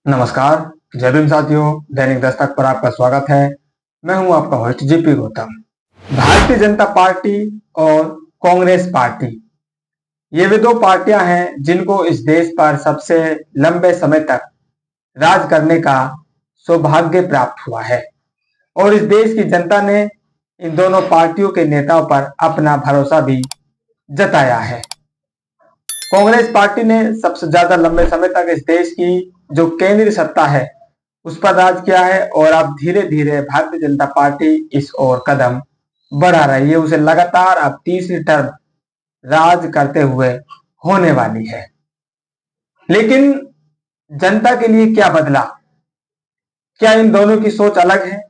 नमस्कार। जय भीम साथियों, दैनिक दस्तक पर आपका स्वागत है। मैं हूं आपका host JP Gautam. Bharatiya Janata party और कांग्रेस पार्टी, ये वे दो पार्टियां हैं जिनको इस देश पर सबसे लंबे समय तक राज करने का सौभाग्य प्राप्त हुआ है और इस देश की जनता ने इन दोनों पार्टियों के नेताओं पर अपना भरोसा भी जताया है। कांग्रेस पार्टी ने सबसे ज्यादा लंबे समय तक इस देश की जो केंद्रीय सत्ता है उस पर राज किया है और अब धीरे धीरे भारतीय जनता पार्टी इस ओर कदम बढ़ा रही है। उसे लगातार अब तीसरी टर्म राज करते हुए होने वाली है। लेकिन जनता के लिए क्या बदला? क्या इन दोनों की सोच अलग है?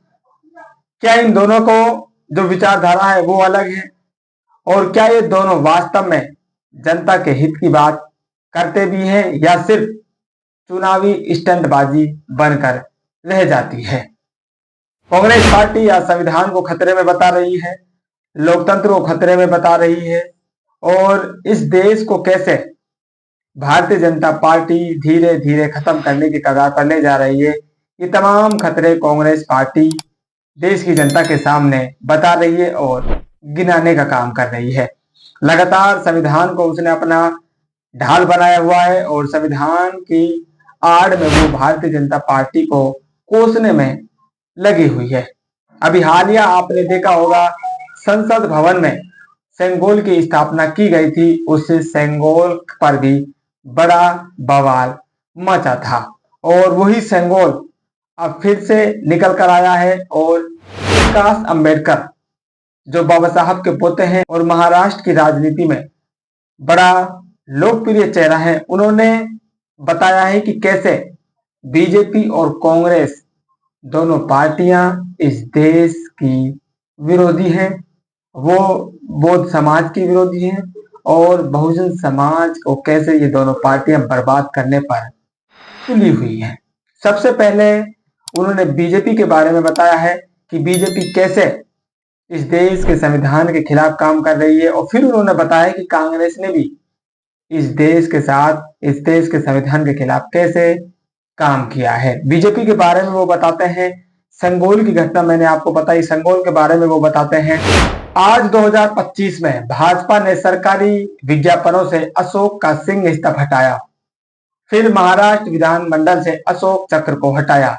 क्या इन दोनों को जो विचारधारा है वो अलग है? और क्या ये दोनों वास्तव में जनता के हित की बात करते भी हैं या सिर्फ चुनावी स्टंटबाजी बनकर रह जाती है? कांग्रेस पार्टी या संविधान को खतरे में बता रही है, लोकतंत्र को खतरे में बता रही है और इस देश को कैसे भारतीय जनता पार्टी धीरे धीरे खत्म करने की कगार पर ले जा रही है, ये तमाम खतरे कांग्रेस पार्टी देश की जनता के सामने बता रही है और गिनाने का काम कर रही है। लगातार संविधान को उसने अपना ढाल बनाया हुआ है और संविधान की आड़ में वो भारतीय जनता पार्टी को कोसने में लगी हुई है। अभी हालिया आपने देखा होगा, संसद भवन में सेंगोल की स्थापना की गई थी, उस सेंगोल पर भी बड़ा बवाल मचा था और वही सेंगोल अब फिर से निकल कर आया है और प्रकाश अंबेडकर जो बाबा साहब के पोते हैं और महाराष्ट्र की राजनीति में बड़ा लोकप्रिय चेहरा है, उन्होंने बताया है कि कैसे बीजेपी और कांग्रेस दोनों पार्टियां इस देश की विरोधी हैं। वो बौद्ध समाज की विरोधी हैं और बहुजन समाज को कैसे ये दोनों पार्टियां बर्बाद करने पर तुली हुई हैं। सबसे पहले उन्होंने बीजेपी के बारे में बताया है कि बीजेपी कैसे इस देश के संविधान के खिलाफ काम कर रही है और फिर उन्होंने बताया कि कांग्रेस ने भी इस देश के साथ, इस देश के संविधान के खिलाफ कैसे काम किया है। बीजेपी के बारे में वो बताते हैं, संगोल की घटना मैंने आपको बताई, संगोल के बारे में वो बताते हैं। आज 2025 में भाजपा ने सरकारी विज्ञापनों से अशोक का सिंह स्तंभ हटाया, फिर महाराष्ट्र विधानमंडल से अशोक चक्र को हटाया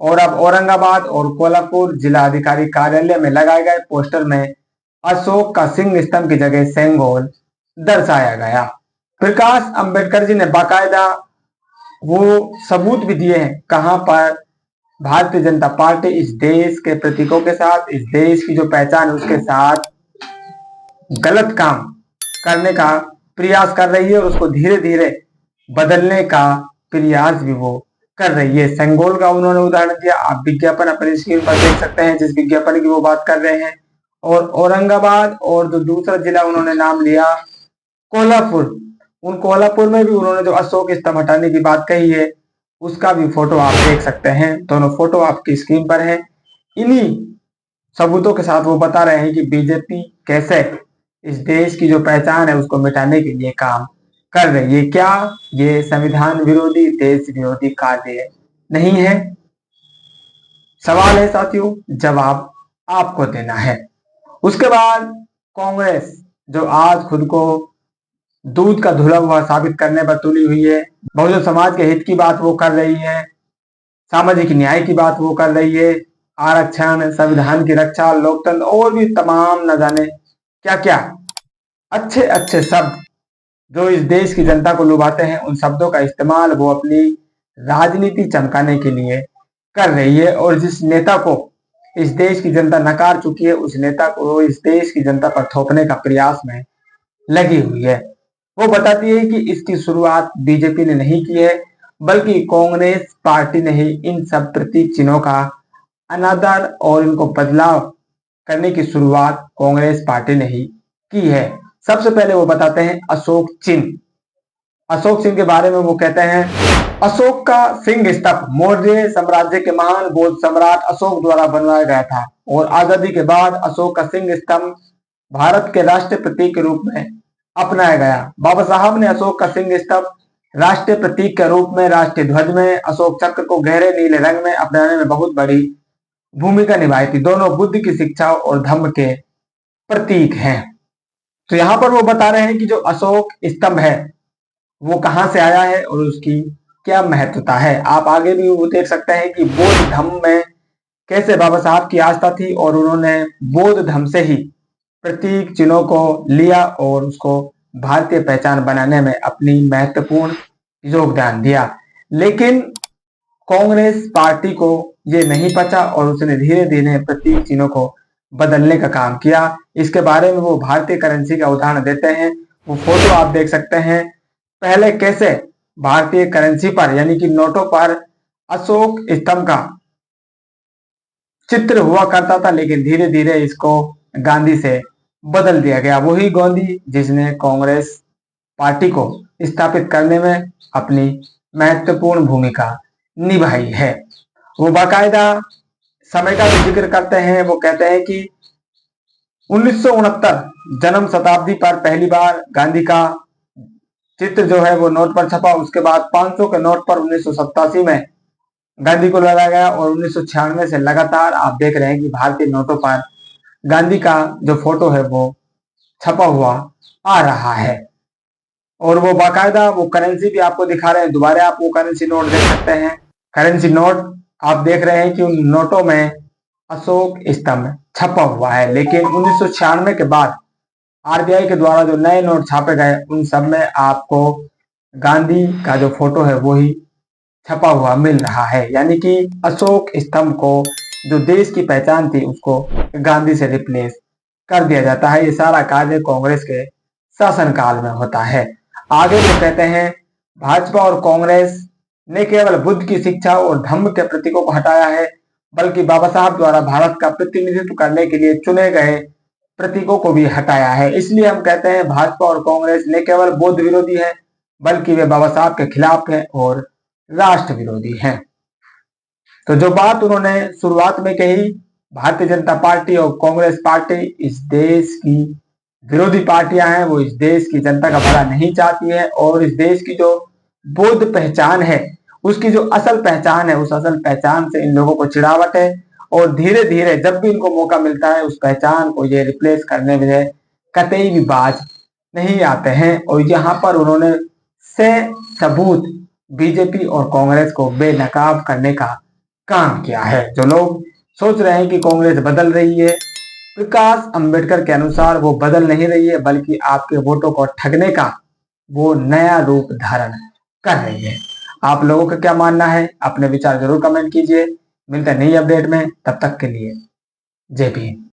और अब औरंगाबाद और कोल्हापुर जिला अधिकारी कार्यालय में लगाए गए पोस्टर में अशोक का सिंह स्तंभ की जगह सेंगोल दर्शाया गया। प्रकाश अंबेडकर जी ने बाकायदा वो सबूत भी दिए हैं कहां पर भारतीय जनता पार्टी इस देश के प्रतीकों के साथ, इस देश की जो पहचान है उसके साथ गलत काम करने का प्रयास कर रही है और उसको धीरे धीरे बदलने का प्रयास भी वो कर रही है। सेंगोल का उन्होंने उदाहरण दिया, आप विज्ञापन अपनी स्क्रीन पर देख सकते हैं जिस विज्ञापन की वो बात कर रहे हैं। और औरंगाबाद और जो दूसरा जिला उन्होंने नाम लिया कोल्हापुर, उन कोल्हापुर में भी उन्होंने जो अशोक स्तंभ हटाने की बात कही है उसका भी फोटो आप देख सकते हैं। दोनों फोटो आपकी स्क्रीन पर है। इन्हीं सबूतों के साथ वो बता रहे हैं कि बीजेपी कैसे इस देश की जो पहचान है उसको मिटाने के लिए काम कर रही है। क्या ये संविधान विरोधी, देश विरोधी कार्य नहीं है? सवाल है साथियों, जवाब आपको देना है। उसके बाद कांग्रेस जो आज खुद को दूध का धुला हुआ साबित करने पर तुली हुई है, बहुजन समाज के हित की बात वो कर रही है, सामाजिक न्याय की बात वो कर रही है, आरक्षण, संविधान की रक्षा, लोकतंत्र और भी तमाम न जाने क्या क्या अच्छे अच्छे शब्द जो इस देश की जनता को लुभाते हैं, उन शब्दों का इस्तेमाल वो अपनी राजनीति चमकाने के लिए कर रही है। और जिस नेता को इस देश की जनता नकार चुकी है उस नेता को इस देश की जनता पर थोपने का प्रयास में लगी हुई है। वो बताती है कि इसकी शुरुआत बीजेपी ने नहीं की है बल्कि कांग्रेस पार्टी ने ही इन सब प्रतीक चिन्हों का अनादर और इनको बदलाव करने की शुरुआत कांग्रेस पार्टी ने ही की है। सबसे पहले वो बताते हैं अशोक चिन्ह। अशोक सिंह के बारे में वो कहते हैं, अशोक का सिंह स्तंभ मौर्य साम्राज्य के महान बौद्ध सम्राट अशोक द्वारा बनवाया गया था और आजादी के बाद अशोक का सिंह स्तंभ भारत के राष्ट्रीय प्रतीक के रूप में अपनाया गया। बाबा साहब ने अशोक का सिंह स्तंभ राष्ट्रीय प्रतीक के रूप में राष्ट्रीय ध्वज में अशोक चक्र को गहरे नीले रंग में अपनाने में बहुत बड़ी भूमिका निभाई थी। दोनों बुद्ध की शिक्षा और धम्म के प्रतीक हैं। तो यहाँ पर वो बता रहे हैं कि जो अशोक स्तंभ है वो कहाँ से आया है और उसकी क्या महत्वता है। आप आगे भी वो देख सकते हैं कि बौद्ध धर्म में कैसे बाबा साहब की आस्था थी और उन्होंने बौद्ध धर्म से ही प्रतीक चिन्हों को लिया और उसको भारतीय पहचान बनाने में अपनी महत्वपूर्ण योगदान दिया। लेकिन कांग्रेस पार्टी को ये नहीं पचा और उसने धीरे धीरे प्रतीक चिन्हों को बदलने का काम किया। इसके बारे में वो भारतीय करेंसी का उदाहरण देते हैं। वो फोटो आप देख सकते हैं। पहले कैसे भारतीय करेंसी पर यानी कि नोटों पर अशोक स्तंभ का चित्र हुआ करता था, लेकिन धीरे धीरे इसको गांधी से बदल दिया गया। वही गांधी जिसने कांग्रेस पार्टी को स्थापित करने में अपनी महत्वपूर्ण भूमिका निभाई है। वो बाकायदा समय का भी जिक्र करते हैं। वो कहते हैं कि 1969 जन्म शताब्दी पर पहली बार गांधी का चित्र जो है वो नोट पर छपा। उसके बाद 500 के नोट पर 1987 में गांधी को लगाया गया और 1996 से लगातार आप देख रहे हैं कि भारतीय नोटों पर गांधी का जो फोटो है वो छपा हुआ आ रहा है। और वो बाकायदा वो करेंसी भी आपको दिखा रहे हैं। दोबारा आप वो करेंसी नोट देख सकते हैं। करेंसी नोट आप देख रहे हैं कि उन नोटों में अशोक स्तंभ छपा हुआ है। लेकिन 1996 के बाद आरबीआई के द्वारा जो नए नोट छापे गए उन सब में आपको गांधी का जो फोटो है वो ही छपा हुआ मिल रहा है। यानी कि अशोक स्तंभ को जो देश की पहचान थी उसको गांधी से रिप्लेस कर दिया जाता है। ये सारा कार्य कांग्रेस के शासनकाल में होता है। आगे वो कहते हैं भाजपा और कांग्रेस ने केवल बुद्ध की शिक्षा और धम्म के प्रतीकों को हटाया है, बल्कि बाबा साहब द्वारा भारत का प्रतिनिधित्व करने के लिए चुने गए प्रतीकों को भी हटाया है। इसलिए हम कहते हैं भाजपा और कांग्रेस न केवल बौद्ध विरोधी है, बल्कि वे बाबा साहब के खिलाफ है और राष्ट्र विरोधी हैं। तो जो बात उन्होंने शुरुआत में कही, भारतीय जनता पार्टी और कांग्रेस पार्टी इस देश की विरोधी पार्टियां हैं। वो इस देश की जनता का भला नहीं चाहती है और इस देश की जो बौद्ध पहचान है उसकी जो असल पहचान है उस असल पहचान से इन लोगों को चिढ़ावट है। और धीरे धीरे जब भी इनको मौका मिलता है उस पहचान को ये रिप्लेस करने में कतई भी बाज नहीं आते हैं। और यहाँ पर उन्होंने से सबूत बीजेपी और कांग्रेस को बेनकाब करने का काम किया है। जो लोग सोच रहे हैं कि कांग्रेस बदल रही है, प्रकाश अंबेडकर के अनुसार वो बदल नहीं रही है, बल्कि आपके वोटों को ठगने का वो नया रूप धारण कर रही है। आप लोगों का क्या मानना है? अपने विचार जरूर कमेंट कीजिए। मिलते हैं नई अपडेट में, तब तक के लिए जय भीम।